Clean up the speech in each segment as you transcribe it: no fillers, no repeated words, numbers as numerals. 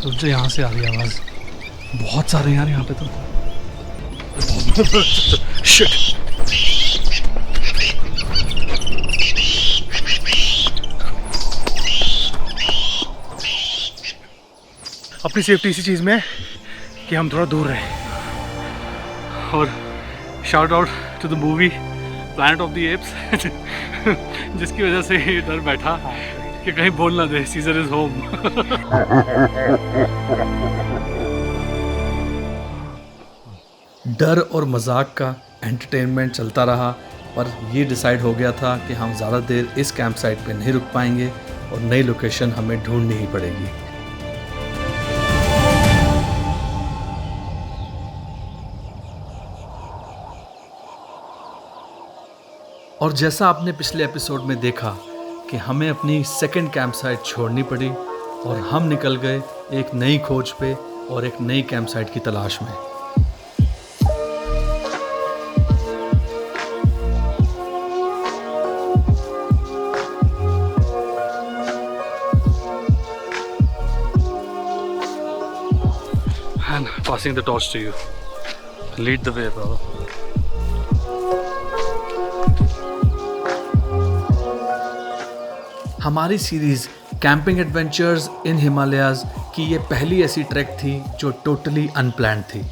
मुझे यहाँ से आ रही है आवाज़, बहुत सारे यार यहाँ पे तो। शिट। अपनी सेफ्टी इसी चीज़ में है कि हम थोड़ा दूर रहें। और shout out to the movie planet of the apes जिसकी वजह से ये डर बैठा कि कहीं बोल ना दे सीजर इज होम। डर और मजाक का एंटरटेनमेंट चलता रहा, पर ये डिसाइड हो गया था कि हम ज़्यादा देर इस कैंप साइट पर नहीं रुक पाएंगे और नई लोकेशन हमें ढूंढनी ही पड़ेगी। और जैसा आपने पिछले एपिसोड में देखा कि हमें अपनी सेकंड कैंप साइट छोड़नी पड़ी और हम निकल गए एक नई खोज पे और एक नई कैंप साइट की तलाश में। And passing the torch to you. Lead the way, brother. हमारी सीरीज़ कैंपिंग एडवेंचर्स इन हिमालयाज़ की ये पहली ऐसी ट्रैक थी जो टोटली अनप्लान्ड थी।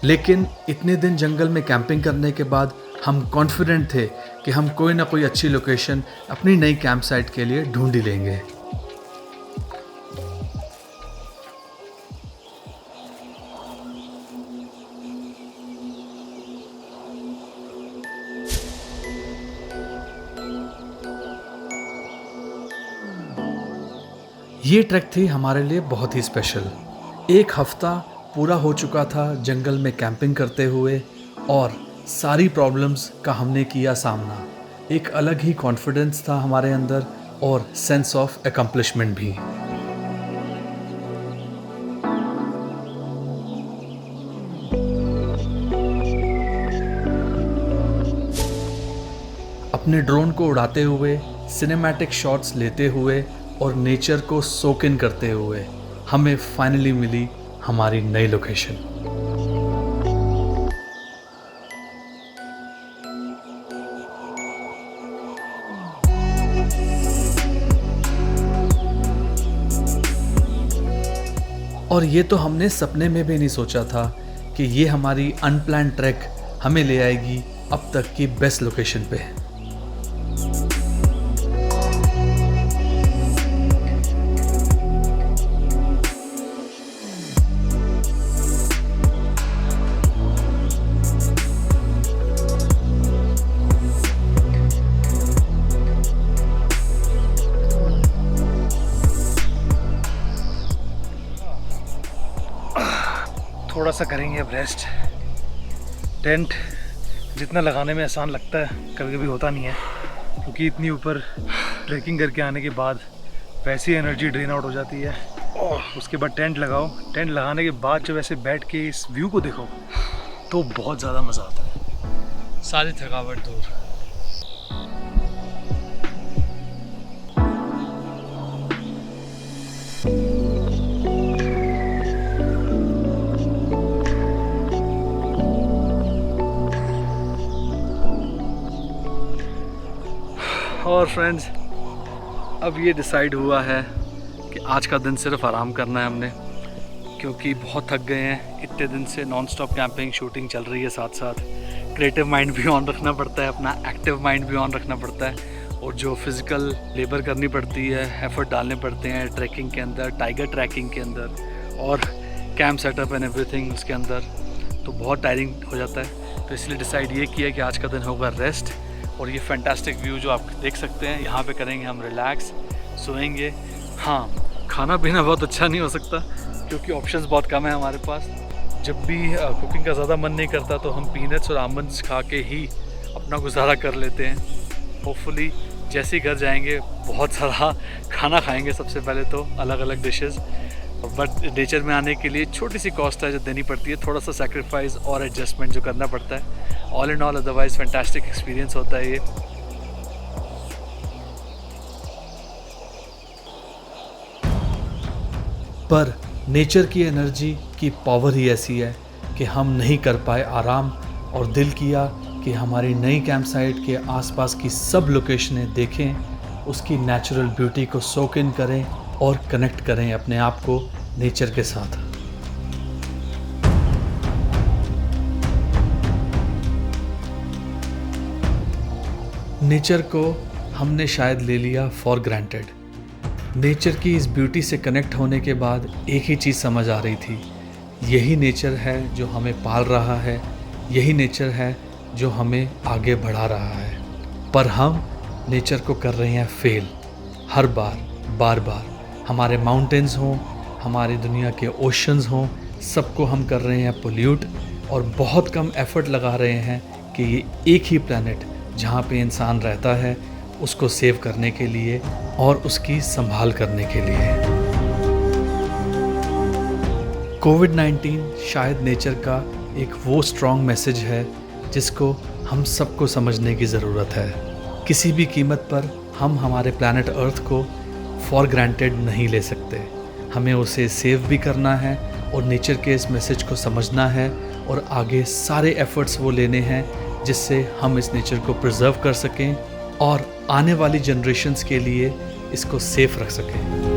लेकिन इतने दिन जंगल में कैंपिंग करने के बाद हम कॉन्फिडेंट थे कि हम कोई ना कोई अच्छी लोकेशन अपनी नई कैंप साइट के लिए ढूंढ ही लेंगे। ये ट्रैक थी हमारे लिए बहुत ही स्पेशल। एक हफ्ता पूरा हो चुका था जंगल में कैंपिंग करते हुए और सारी प्रॉब्लम्स का हमने किया सामना। एक अलग ही कॉन्फिडेंस था हमारे अंदर और सेंस ऑफ अकम्प्लिशमेंट भी। अपने ड्रोन को उड़ाते हुए, सिनेमैटिक शॉट्स लेते हुए और नेचर को सोक इन करते हुए हमें फाइनली मिली हमारी नई लोकेशन। और ये तो हमने सपने में भी नहीं सोचा था कि ये हमारी अनप्लान्ड ट्रैक हमें ले आएगी अब तक की बेस्ट लोकेशन पे। थोड़ा सा करेंगे अब रेस्ट। टेंट जितना लगाने में आसान लगता है कभी कभी होता नहीं है, क्योंकि इतनी ऊपर ट्रैकिंग करके आने के बाद वैसी एनर्जी ड्रेन आउट हो जाती है। और उसके बाद टेंट लगाओ। टेंट लगाने के बाद जब ऐसे बैठ के इस व्यू को देखो तो बहुत ज़्यादा मज़ा आता है, सारी थकावट दूर। और फ्रेंड्स, अब ये डिसाइड हुआ है कि आज का दिन सिर्फ आराम करना है हमने, क्योंकि बहुत थक गए हैं। इतने दिन से नॉन स्टॉप कैंपिंग शूटिंग चल रही है, साथ साथ क्रिएटिव माइंड भी ऑन रखना पड़ता है, अपना एक्टिव माइंड भी ऑन रखना पड़ता है, और जो फिज़िकल लेबर करनी पड़ती है, एफर्ट डालने पड़ते हैं ट्रैकिंग के अंदर, टाइगर ट्रैकिंग के अंदर और कैंप सेटअप एंड एवरीथिंग उसके अंदर, तो बहुत टायरिंग हो जाता है। तो इसलिए डिसाइड ये किया कि आज का दिन होगा रेस्ट। और ये फैंटास्टिक व्यू जो आप देख सकते हैं यहाँ पे करेंगे हम रिलैक्स, सोएंगे। हाँ, खाना पीना बहुत अच्छा नहीं हो सकता क्योंकि ऑप्शंस बहुत कम है हमारे पास। जब भी कुकिंग का ज़्यादा मन नहीं करता तो हम पीनट्स और आमंड्स खा के ही अपना गुजारा कर लेते हैं। होपफुली जैसे ही घर जाएंगे बहुत सारा खाना खाएंगे सबसे पहले तो, अलग अलग डिशेस। बट नेचर में आने के लिए छोटी सी कॉस्ट है जो देनी पड़ती है, थोड़ा सा सेक्रीफाइस और एडजस्टमेंट जो करना पड़ता है। All in all otherwise fantastic experience होता है ये। पर नेचर की एनर्जी की पावर ही ऐसी है कि हम नहीं कर पाए आराम, और दिल किया कि हमारी नई कैंप साइट के आसपास की सब लोकेशनें देखें, उसकी नेचुरल ब्यूटी को सोक इन करें और कनेक्ट करें अपने आप को नेचर के साथ। नेचर को हमने शायद ले लिया फॉर ग्रांटेड। नेचर की इस ब्यूटी से कनेक्ट होने के बाद एक ही चीज़ समझ आ रही थी, यही नेचर है जो हमें पाल रहा है, यही नेचर है जो हमें आगे बढ़ा रहा है। पर हम नेचर को कर रहे हैं फेल, हर बार बार। हमारे माउंटेन्स हों, हमारी दुनिया के ओशंस हों, सबको हम कर रहे हैं पोल्यूट, और बहुत कम एफर्ट लगा रहे हैं कि ये एक ही प्लैनेट जहाँ पे इंसान रहता है उसको सेव करने के लिए और उसकी संभाल करने के लिए। कोविड-19 शायद नेचर का एक वो स्ट्रॉन्ग मैसेज है जिसको हम सबको समझने की ज़रूरत है। किसी भी कीमत पर हम हमारे प्लैनेट अर्थ को फॉर ग्रांटेड नहीं ले सकते। हमें उसे सेव भी करना है और नेचर के इस मैसेज को समझना है, और आगे सारे एफर्ट्स वो लेने हैं जिससे हम इस नेचर को प्रिजर्व कर सकें और आने वाली जनरेशन्स के लिए इसको सेफ रख सकें।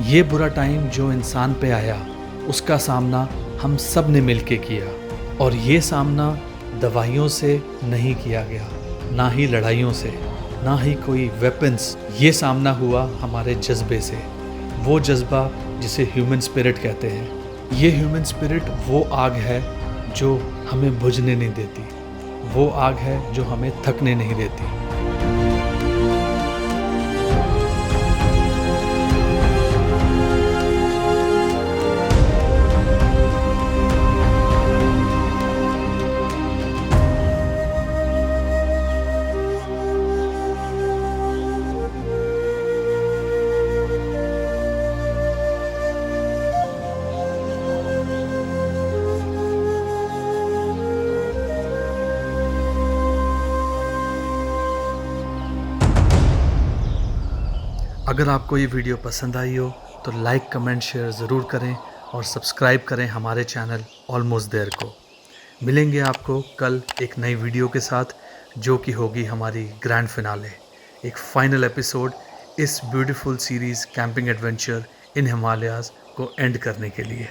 ये बुरा टाइम जो इंसान पे आया उसका सामना हम सब ने मिलके किया, और ये सामना दवाइयों से नहीं किया गया, ना ही लड़ाइयों से, ना ही कोई वेपन्स। ये सामना हुआ हमारे जज्बे से, वो जज्बा जिसे ह्यूमन स्पिरिट कहते हैं। ये ह्यूमन स्पिरिट वो आग है जो हमें बुझने नहीं देती, वो आग है जो हमें थकने नहीं देती। अगर आपको ये वीडियो पसंद आई हो तो लाइक, कमेंट, शेयर ज़रूर करें और सब्सक्राइब करें हमारे चैनल ऑलमोस्ट देयर को। मिलेंगे आपको कल एक नई वीडियो के साथ जो कि होगी हमारी ग्रैंड फिनाले, एक फाइनल एपिसोड इस beautiful series camping adventure in Himalayas को एंड करने के लिए।